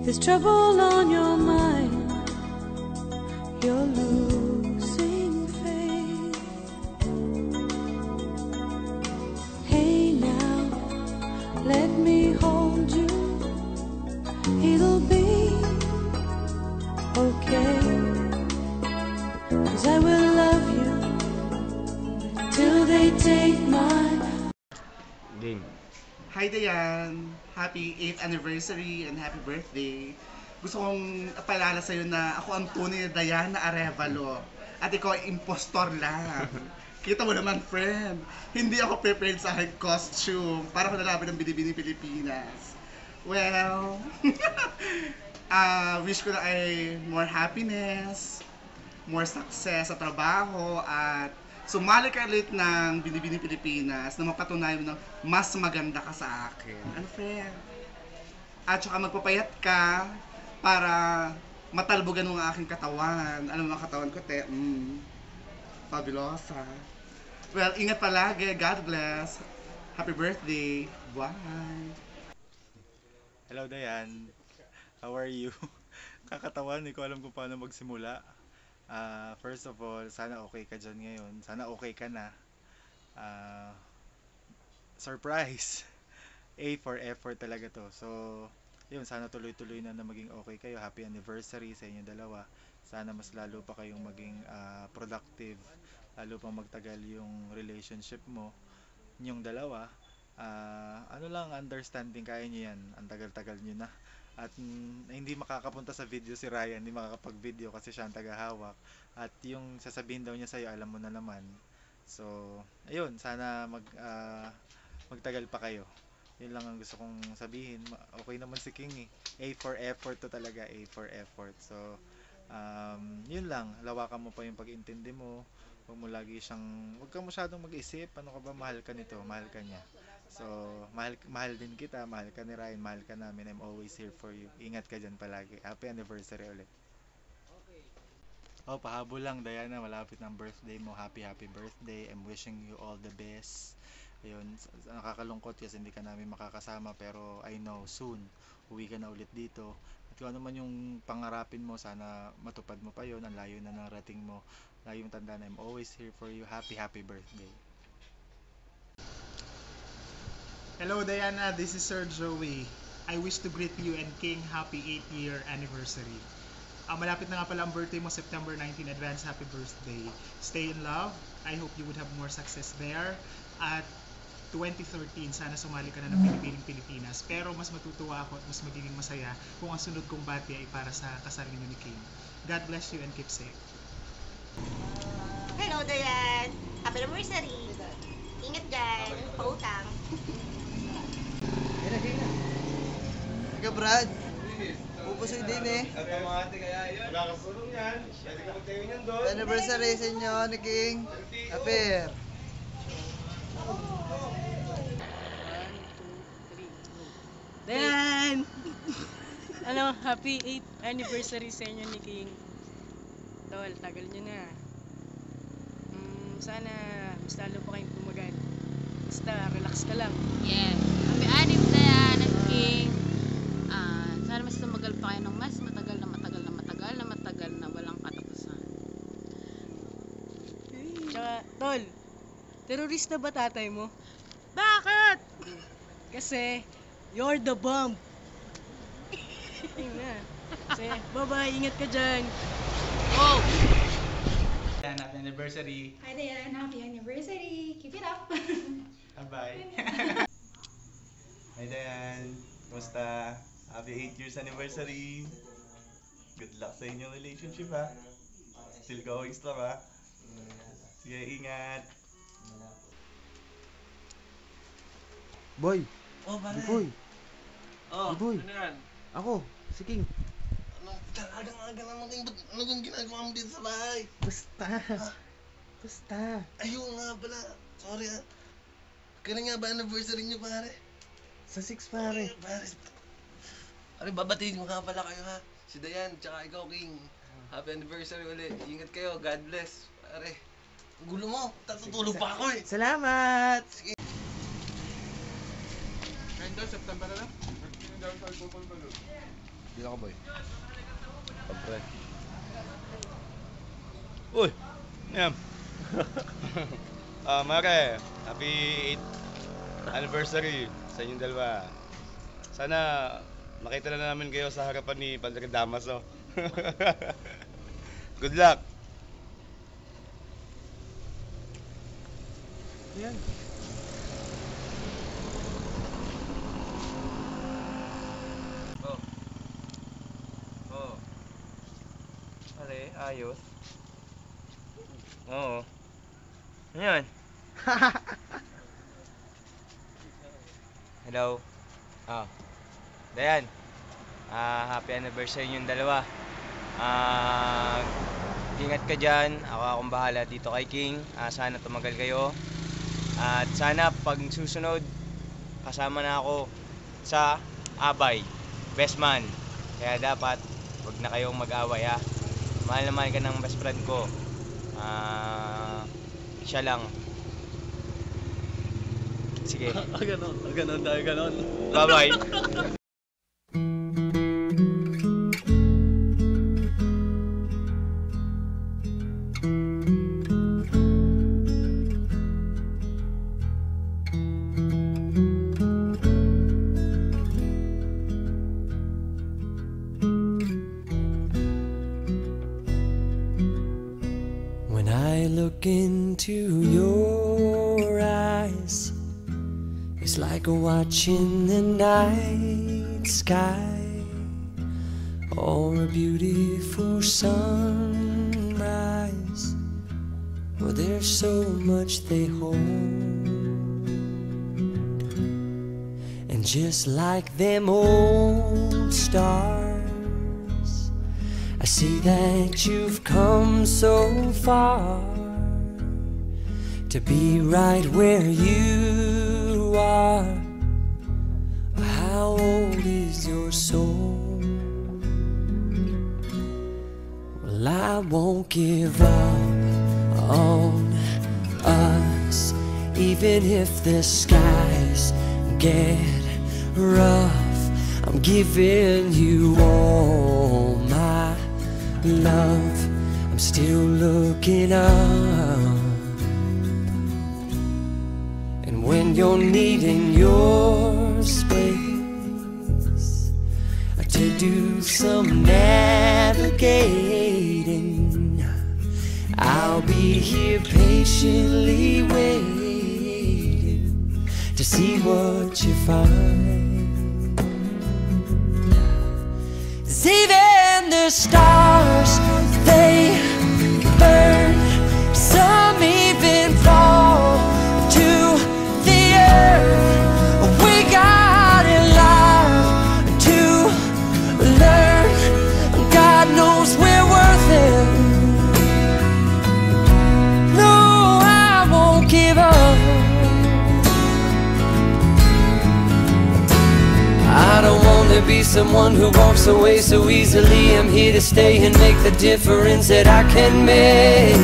There's trouble on your mind. You're losing faith. Hey now, let me hold you. It'll be okay. 'Cause I will love you till they take my Game. Hi Dayan! Happy 8th anniversary and happy birthday! Gusto kong apalala sa'yo na ako ang tunay na Diana Arevalo at ikaw ay impostor lang. Kita mo naman, friend, hindi ako prepared sa aking costume para ko nalaban ng Binibining Pilipinas. Well, wish ko na ay more happiness, more success sa trabaho, at sumali ka ulit ng Binibining Pilipinas na mapatunayan mo na mas maganda ka sa akin. Ano, friend? At saka magpapayat ka para matalbogan mo ang aking katawan. Alam mo ang katawan ko, te? Fabulosa. Well, ingat palagi. God bless. Happy birthday. Bye. Hello Dayan, how are you? Kakatawa, hindi ko alam kung paano magsimula. First of all, sana okay ka dyan ngayon. Sana okay ka na. Surprise! A for effort talaga to. So, yun, sana tuloy-tuloy na maging okay kayo. Happy anniversary sa inyong dalawa. Sana mas lalo pa kayong maging productive. Lalo pang magtagal yung relationship mo. Yung dalawa. Ano lang, understanding, kaya nyo yan. Ang tagal-tagal nyo na. At hindi makakapunta sa video si Ryan, hindi makakapag-video kasi siya ang tagahawak. At yung sasabihin daw niya sa'yo, alam mo na naman. So, ayun, sana magtagal pa kayo. Yun lang ang gusto kong sabihin. Okay naman si King eh. A for effort to talaga, A for effort. So, yun lang, lawakan mo pa yung pag-intindi mo. Huwag kang masyadong mag-isip, ano ka ba, mahal ka nito, mahal ka niya. So, mahal din kita, mahal ka ni Ryan, mahal ka namin. I'm always here for you. Ingat ka dyan palagi. Happy anniversary ulit. Oh, pahabol lang, Diana, malapit ng birthday mo. Happy birthday. I'm wishing you all the best. Ayun, nakakalungkot kasi hindi ka namin makakasama, pero I know soon uwi ka na ulit dito. At kung ano man yung pangarapin mo, sana matupad mo pa yun. Ang layo na ng rating mo. Lagi mong tandaan, I'm always here for you. Happy birthday. Hello Diana, this is Sir Joey. I wish to greet you and King happy 8th-year anniversary. Malapit na nga pala ang birthday mo, September 19. Advance happy birthday. Stay in love. I hope you would have more success there. At 2013, sana sumali ka na ng Binibining Pilipinas. Pero mas matutuwa ako at mas magiging masaya kung ang sunod kong bati ay para sa kasal ninyo ni King. God bless you and keep safe. Hello Dayan! Happy anniversary! Ingat dyan! Pautang! Ika Brad, pupusoy din eh. Wala kang sulong yan. Pwede ka magtayo niyan doon. Anniversary sa inyo ni King. Apir. Dan! Happy 8th anniversary sa inyo ni King. Tol, tagal nyo na. Sana mas lalo pa kayong tumagal. Basta, relax ka lang. Yes. Happy anim na yan at King. Sana mas tumagal pa kayo ng mas matagal na walang katapusan. Tsaka, Tol, terorista ba tatay mo? Bakit? Kasi, you're the bomb. Ayun na. Kasi, bye-bye, ingat ka dyan. Oh! Happy anniversary. Hi Dayan, happy anniversary. Keep it up. Bye-bye. Hi Dayan, kumusta? Happy 8 years anniversary. Good luck sa inyong relationship ha. Still going strong ha. Sige, ingat. Boy! Oh, pare. Boy! Oh, Boy! ano yan? Ako, si King. Aga naman King, ba't ano bang ginagawa mo dito sa bahay? Basta. Ayun nga pala. Sorry ha. Kailan nga ba anniversary niyo pare? Sa 6 pare. Pare, babatiin mo nga pala kayo ha. Si Dayan, tsaka ikaw King. Happy anniversary ulit. Ingat kayo. God bless. Pare, ang gulo mo. Tatutulog pa ako eh. Salamat! September na lang? Daw sa Dito ka, boy. Pagpre. Uy! Ma'am. Mare, happy 8th anniversary sa inyong dalawa. Sana makita na namin kayo sa harapan ni Padre Damaso. Good luck! Yan. Pare, ayos. Oo. Ano yan? Hello. Dayan. Happy anniversary yung dalawa. Ingat ka dyan. Akong bahala dito kay King. Sana tumagal kayo. At sana pag susunod, kasama na ako sa Abay. Best man. Kaya dapat, wag na kayong mag-away ha. Mahal na mahal ka ng best friend ko. Siya lang. Sige. Ganon tayo, ganon. Bye-bye. When I look into your eyes, it's like watching the night sky or a beautiful sunrise. Well, there's so much they hold, and just like them old stars, I see that you've come so far to be right where you are. How old is your soul? Well, I won't give up on us, even if the skies get rough. I'm giving you all my love. I'm still looking up, and when you're needing your space to do some navigating, I'll be here patiently waiting to see what you find. 'Cause even the stars, they burn, some even fall to the earth. We got a lot to learn. God knows we're worth it. No, I won't give up. I don't want to be someone who walks away so easily. I'm here to stay and make the difference that I can make.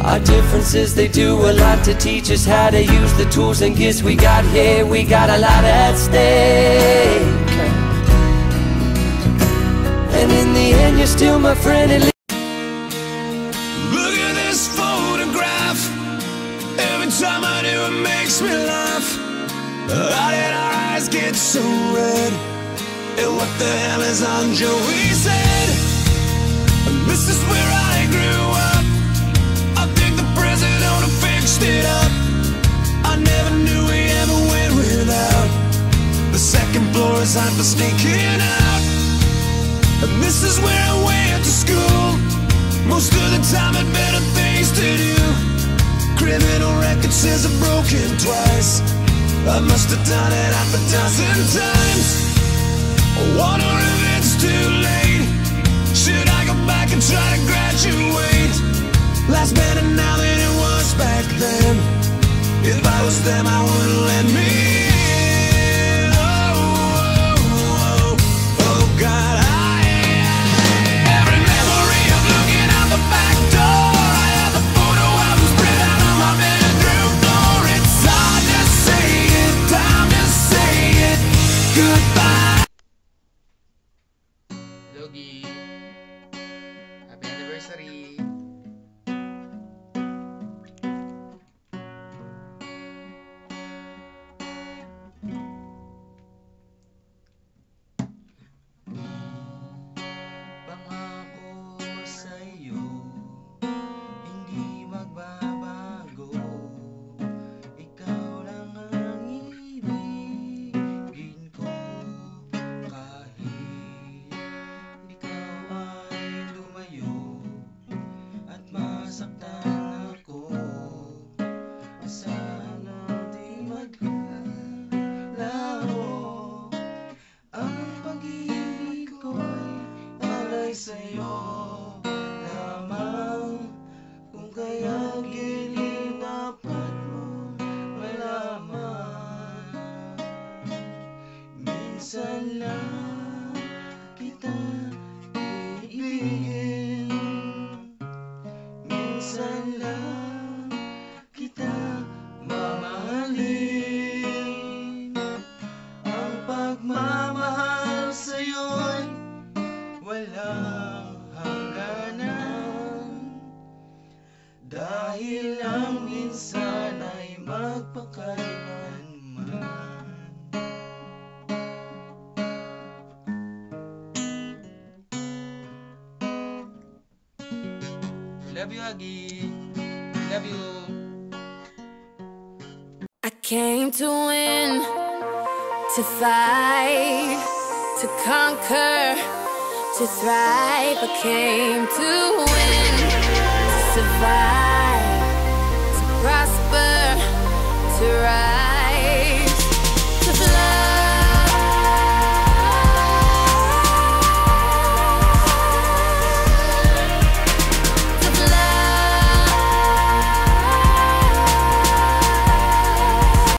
Our differences, they do a lot to teach us how to use the tools and gifts we got here. We got a lot at stake, and in the end, you're still my friend. At least. Look at this photograph. Every time I do, it makes me laugh. How did our eyes get so red? And what the hell is on Joey's head? This is where I grew up. I think the president fixed it up. I never knew we ever went without. The second floor is hot for sneaking out. And this is where I went to school. Most of the time had better things to do. Criminal record says I've broken twice. I must have done it half a dozen times. I wonder if it's too late. Should I go back and try to graduate? Life's better now than it was back then. If I was them, I wouldn't let me in. Oh God, every memory of looking out the back door. I have the photo album spread out on my bedroom floor. It's hard to say it, time to say it. magpakailanman. Love you, Agi. Love you. I came to win, to fight, to conquer, to thrive. I came to win, to survive.